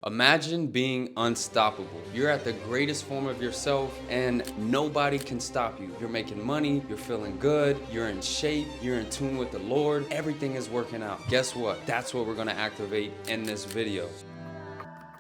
Imagine being unstoppable. You're at the greatest form of yourself and nobody can stop you. You're making money, you're feeling good, you're in shape, you're in tune with the Lord, everything is working out. Guess what? That's what we're gonna activate in this video.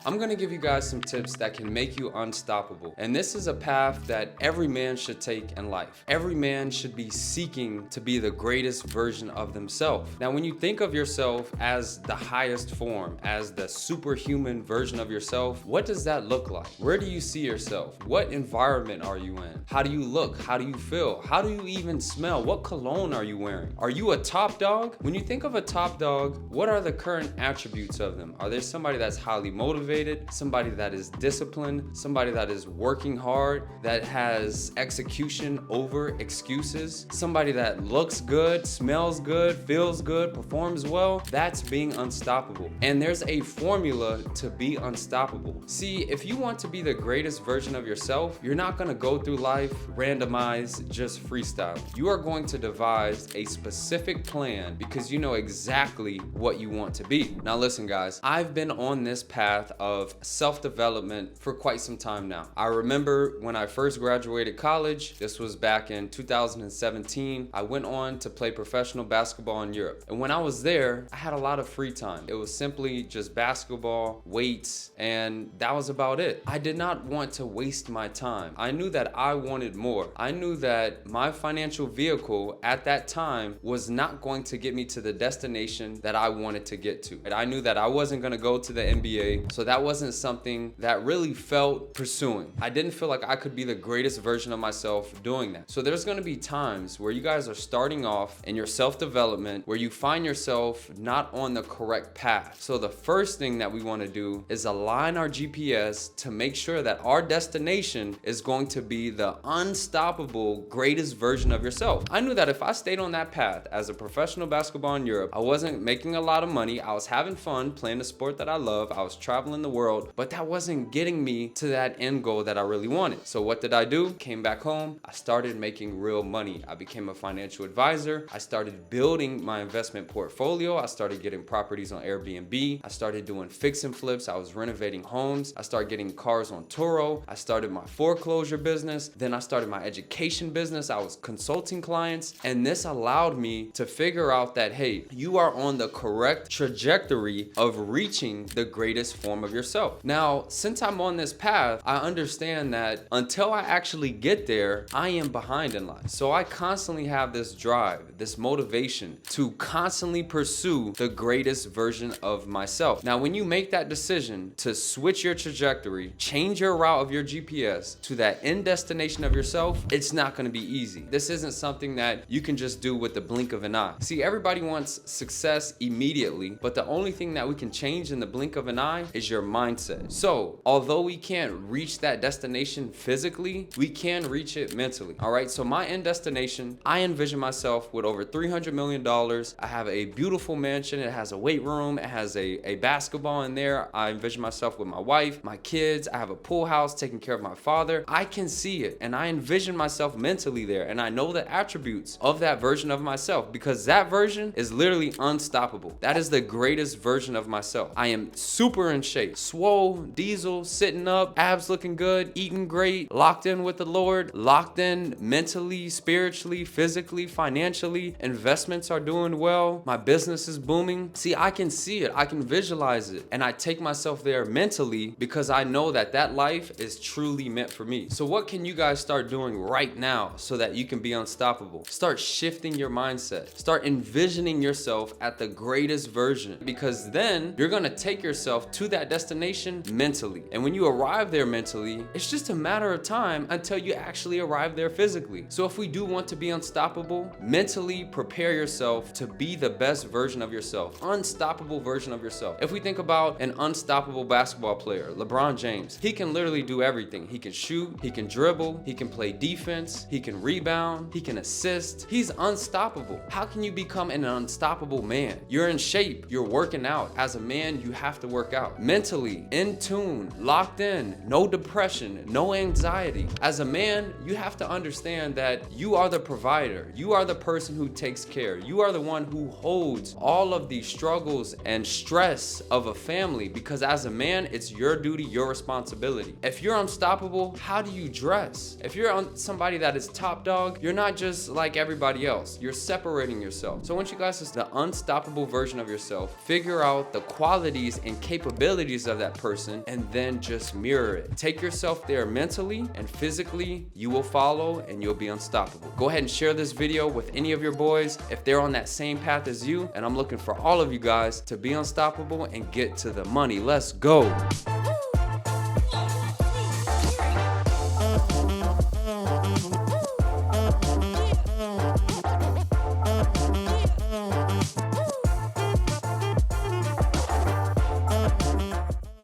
I'm gonna give you guys some tips that can make you unstoppable. And this is a path that every man should take in life. Every man should be seeking to be the greatest version of themselves. Now, when you think of yourself as the highest form, as the superhuman version of yourself, what does that look like? Where do you see yourself? What environment are you in? How do you look? How do you feel? How do you even smell? What cologne are you wearing? Are you a top dog? When you think of a top dog, what are the current attributes of them? Are there somebody that's highly motivated? Somebody that is disciplined, somebody that is working hard, that has execution over excuses, somebody that looks good, smells good, feels good, performs well? That's being unstoppable. And there's a formula to be unstoppable. See, if you want to be the greatest version of yourself, you're not gonna go through life randomized, just freestyle. You are going to devise a specific plan because you know exactly what you want to be. Now listen guys, I've been on this path of self-development for quite some time now. I remember when I first graduated college, this was back in 2017, I went on to play professional basketball in Europe. And when I was there, I had a lot of free time. It was simply just basketball, weights, and that was about it. I did not want to waste my time. I knew that I wanted more. I knew that my financial vehicle at that time was not going to get me to the destination that I wanted to get to. And I knew that I wasn't gonna go to the NBA, so that wasn't something that really felt pursuing. I didn't feel like I could be the greatest version of myself doing that. So there's gonna be times where you guys are starting off in your self-development where you find yourself not on the correct path. So the first thing that we wanna do is align our GPS to make sure that our destination is going to be the unstoppable greatest version of yourself. I knew that if I stayed on that path as a professional basketball in Europe, I wasn't making a lot of money, I was having fun playing the sport that I love, I was traveling the world, but that wasn't getting me to that end goal that I really wanted. So what did I do? Came back home, I started making real money. I became a financial advisor. I started building my investment portfolio. I started getting properties on Airbnb. I started doing fix and flips. I was renovating homes. I started getting cars on Turo. I started my foreclosure business. Then I started my education business. I was consulting clients. And this allowed me to figure out that, hey, you are on the correct trajectory of reaching the greatest form of yourself. Now, since I'm on this path, I understand that until I actually get there, I am behind in life. So I constantly have this drive, this motivation to constantly pursue the greatest version of myself. Now, when you make that decision to switch your trajectory, change your route of your GPS to that end destination of yourself, it's not gonna be easy. This isn't something that you can just do with the blink of an eye. See, everybody wants success immediately, but the only thing that we can change in the blink of an eye is your mindset. So, although we can't reach that destination physically, we can reach it mentally. All right, so my end destination, I envision myself with over $300 million. I have a beautiful mansion. It has a weight room. It has a basketball in there. I envision myself with my wife, my kids. I have a pool house taking care of my father. I can see it, and I envision myself mentally there, and I know the attributes of that version of myself because that version is literally unstoppable. That is the greatest version of myself. I am super in shape, swole, diesel, sitting up, abs looking good, eating great, locked in with the Lord, locked in mentally, spiritually, physically, financially. Investments are doing well. My business is booming. See, I can see it. I can visualize it. And I take myself there mentally because I know that that life is truly meant for me. So what can you guys start doing right now so that you can be unstoppable? Start shifting your mindset. Start envisioning yourself at the greatest version, because then you're gonna take yourself to that destination mentally. And when you arrive there mentally, it's just a matter of time until you actually arrive there physically. So if we do want to be unstoppable, mentally prepare yourself to be the best version of yourself, unstoppable version of yourself. If we think about an unstoppable basketball player, LeBron James, he can literally do everything. He can shoot, he can dribble, he can play defense, he can rebound, he can assist. He's unstoppable. How can you become an unstoppable man? You're in shape, you're working out. As a man, you have to work out. Mentally, mentally in tune, locked in, no depression, no anxiety. As a man, you have to understand that you are the provider. You are the person who takes care. You are the one who holds all of the struggles and stress of a family, because as a man, it's your duty, your responsibility. If you're unstoppable, how do you dress? If you're on somebody that is top dog, you're not just like everybody else. You're separating yourself. So I want you guys to see the unstoppable version of yourself, figure out the qualities and capabilities of that person, and then just mirror it. Take yourself there mentally and physically, you will follow and you'll be unstoppable. Go ahead and share this video with any of your boys if they're on that same path as you, and I'm looking for all of you guys to be unstoppable and get to the money. Let's go.